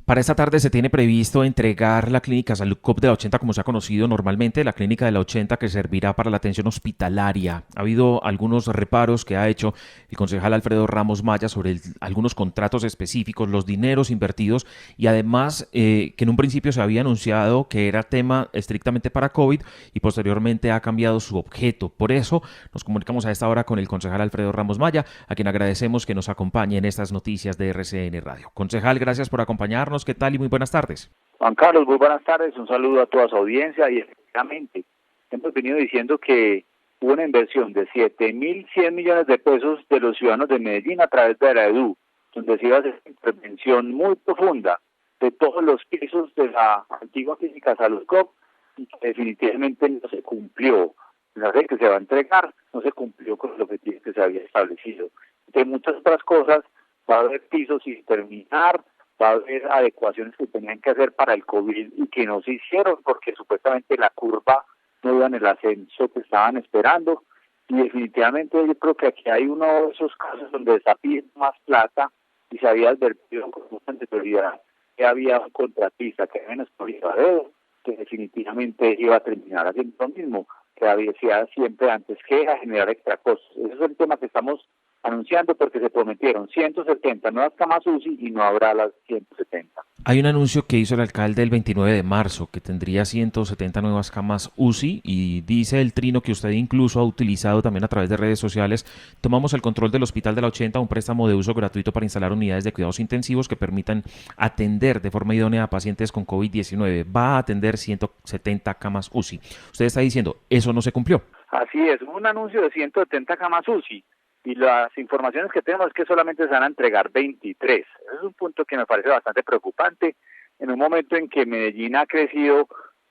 Para esta tarde se tiene previsto entregar la clínica Saludcop de la 80 como se ha conocido normalmente, la clínica de la 80 que servirá para la atención hospitalaria. Ha habido algunos reparos que ha hecho el concejal Alfredo Ramos Maya sobre algunos contratos específicos, los dineros invertidos y además que en un principio se había anunciado que era tema estrictamente para COVID y posteriormente ha cambiado su objeto. Por eso nos comunicamos a esta hora con el concejal Alfredo Ramos Maya, a quien agradecemos que nos acompañe en estas noticias de RCN Radio. Concejal, gracias por acompañarnos. ¿Qué tal y muy buenas tardes? Juan Carlos, muy buenas tardes, un saludo a toda su audiencia y efectivamente hemos venido diciendo que hubo una inversión de 7.100 millones de pesos de los ciudadanos de Medellín a través de la EDU, donde se iba a hacer una intervención muy profunda de todos los pisos de la antigua clínica Saludcop y que definitivamente no se cumplió. La red que se va a entregar no se cumplió con el objetivo que se había establecido. Entre muchas otras cosas, va a haber pisos sin terminar, va a haber adecuaciones que tenían que hacer para el COVID y que no se hicieron porque supuestamente la curva no iba en el ascenso que estaban esperando. Y definitivamente yo creo que aquí hay uno de esos casos donde se está pidiendo más plata y se había advertido con mucha anterioridad que había un contratista que había explorado que definitivamente iba a terminar haciendo lo mismo, que había siempre antes que generar extra costos. Ese es el tema que estamos anunciando porque se prometieron 170 nuevas camas UCI y no habrá las 170. Hay un anuncio que hizo el alcalde el 29 de marzo que tendría 170 nuevas camas UCI y dice el trino que usted incluso ha utilizado también a través de redes sociales. Tomamos el control del Hospital de la 80, un préstamo de uso gratuito para instalar unidades de cuidados intensivos que permitan atender de forma idónea a pacientes con COVID-19. Va a atender 170 camas UCI. Usted está diciendo, eso no se cumplió. Así es, un anuncio de 170 camas UCI. Y las informaciones que tenemos es que solamente se van a entregar 23. Ese es un punto que me parece bastante preocupante en un momento en que Medellín ha crecido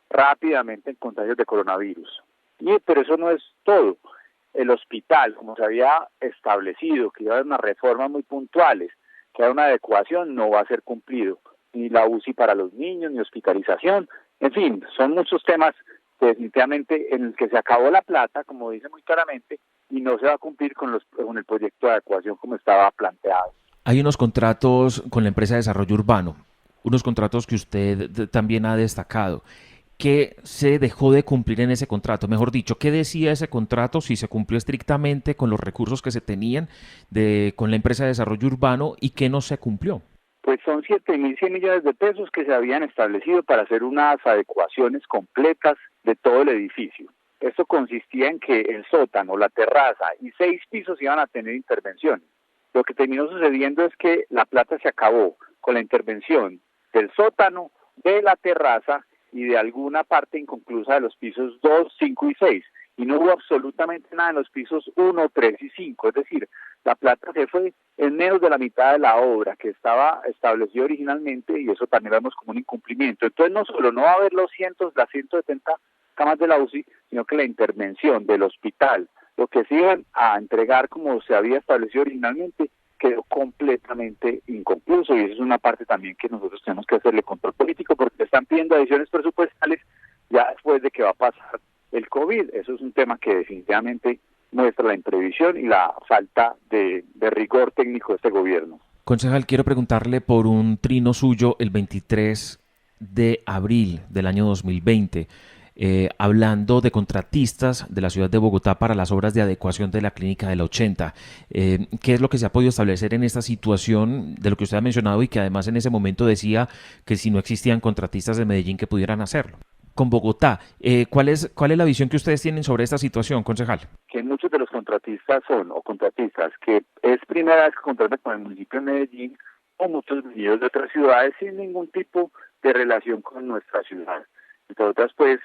rápidamente en contagios de coronavirus. Pero eso no es todo. El hospital, como se había establecido, que iba a haber unas reformas muy puntuales, que era una adecuación, no va a ser cumplido. Ni la UCI para los niños, ni hospitalización. En fin, son muchos temas definitivamente en el que se acabó la plata, como dice muy claramente, y no se va a cumplir con el proyecto de adecuación como estaba planteado. Hay unos contratos con la empresa de desarrollo urbano, unos contratos que usted también ha destacado. ¿Qué se dejó de cumplir en ese contrato? Mejor dicho, ¿qué decía ese contrato si se cumplió estrictamente con los recursos que se tenían con la empresa de desarrollo urbano y qué no se cumplió? Pues son 7.100 millones de pesos que se habían establecido para hacer unas adecuaciones completas de todo el edificio. Esto consistía en que el sótano, la terraza y 6 pisos iban a tener intervenciones. Lo que terminó sucediendo es que la plata se acabó con la intervención del sótano, de la terraza y de alguna parte inconclusa de los pisos 2, 5 y 6. Y no hubo absolutamente nada en los pisos 1, 3 y 5. Es decir, la plata se fue en menos de la mitad de la obra que estaba establecida originalmente y eso también lo vemos como un incumplimiento. Entonces no solo no va a haber las 170 camas de la UCI, sino que la intervención del hospital, lo que se iban a entregar como se había establecido originalmente, quedó completamente inconcluso y esa es una parte también que nosotros tenemos que hacerle control político porque están pidiendo adiciones presupuestales ya después de que va a pasar el COVID. Eso es un tema que definitivamente muestra la imprevisión y la falta de rigor técnico de este gobierno. Concejal, quiero preguntarle por un trino suyo el 23 de abril del año 2020. Hablando de contratistas de la ciudad de Bogotá para las obras de adecuación de la clínica de la 80. ¿Qué es lo que se ha podido establecer en esta situación de lo que usted ha mencionado y que además en ese momento decía que si no existían contratistas de Medellín que pudieran hacerlo? Con Bogotá, ¿cuál es la visión que ustedes tienen sobre esta situación, concejal? Que muchos de los contratistas contratistas que es primera vez que contratan con el municipio de Medellín o muchos venidos de otras ciudades sin ningún tipo de relación con nuestra ciudad. Entre otras, pues,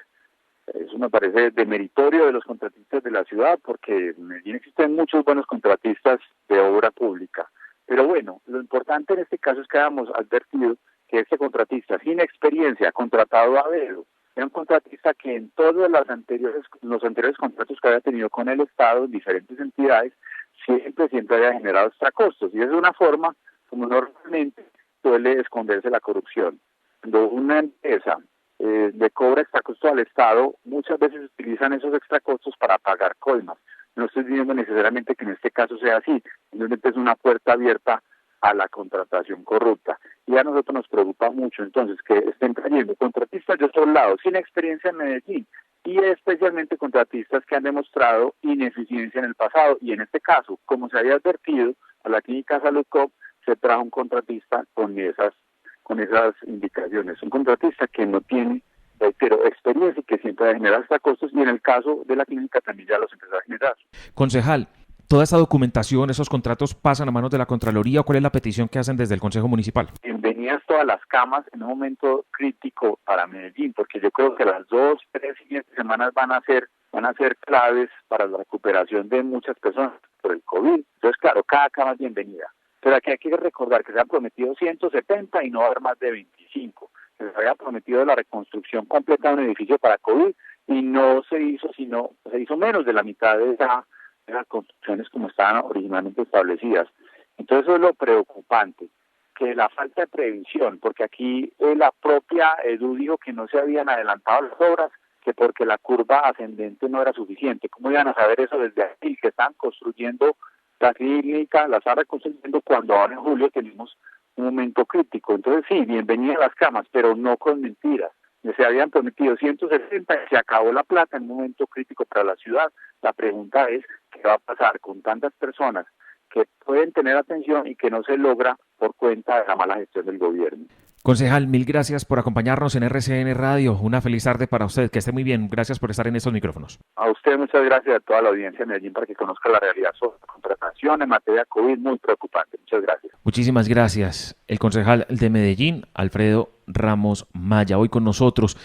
eso me parece demeritorio de los contratistas de la ciudad porque en Medellín existen muchos buenos contratistas de obra pública. Pero bueno, lo importante en este caso es que hayamos advertido que este contratista sin experiencia, contratado a dedo, era un contratista que en todos los anteriores contratos que había tenido con el Estado en diferentes entidades, siempre había generado extracostos. Y es una forma como normalmente suele esconderse la corrupción. Cuando una empresa le cobra extracostos al Estado, muchas veces utilizan esos extracostos para pagar coimas. No estoy diciendo necesariamente que en este caso sea así, simplemente es una puerta abierta a la contratación corrupta. Y a nosotros nos preocupa mucho entonces que estén trayendo contratistas de otros lados sin experiencia en Medellín y especialmente contratistas que han demostrado ineficiencia en el pasado. Y en este caso, como se había advertido, a la clínica Saludcop se trajo un contratista con esas indicaciones. Un contratista que no tiene, reitero, experiencia y que siempre va a generar hasta costos, y en el caso de la clínica también ya los empezó a generar. Concejal, ¿toda esta documentación, esos contratos pasan a manos de la Contraloría o cuál es la petición que hacen desde el Consejo Municipal? Bienvenidas todas las camas en un momento crítico para Medellín, porque yo creo que las 2-3 siguientes semanas van a ser claves para la recuperación de muchas personas por el COVID. Entonces, claro, cada cama es bienvenida. Pero aquí hay que recordar que se han prometido 170 y no va a haber más de 25. Se había prometido la reconstrucción completa de un edificio para COVID y no se hizo, se hizo menos de la mitad de las construcciones como estaban originalmente establecidas. Entonces eso es lo preocupante, que la falta de previsión, porque aquí la propia EDU dijo que no se habían adelantado las obras, que porque la curva ascendente no era suficiente. ¿Cómo iban a saber eso desde aquí, que estaban construyendo la clínica, la están reconstruyendo cuando ahora en julio tenemos un momento crítico? Entonces sí, bienvenidas las camas, pero no con mentiras. Se habían prometido 160 y se acabó la plata en un momento crítico para la ciudad. La pregunta es, ¿qué va a pasar con tantas personas que pueden tener atención y que no se logra por cuenta de la mala gestión del gobierno? Concejal, mil gracias por acompañarnos en RCN Radio. Una feliz tarde para usted. Que esté muy bien. Gracias por estar en estos micrófonos. A usted muchas gracias, a toda la audiencia de Medellín, para que conozca la realidad sobre la contratación en materia COVID, muy preocupante. Muchas gracias. Muchísimas gracias. El concejal de Medellín, Alfredo Ramos Maya, hoy con nosotros.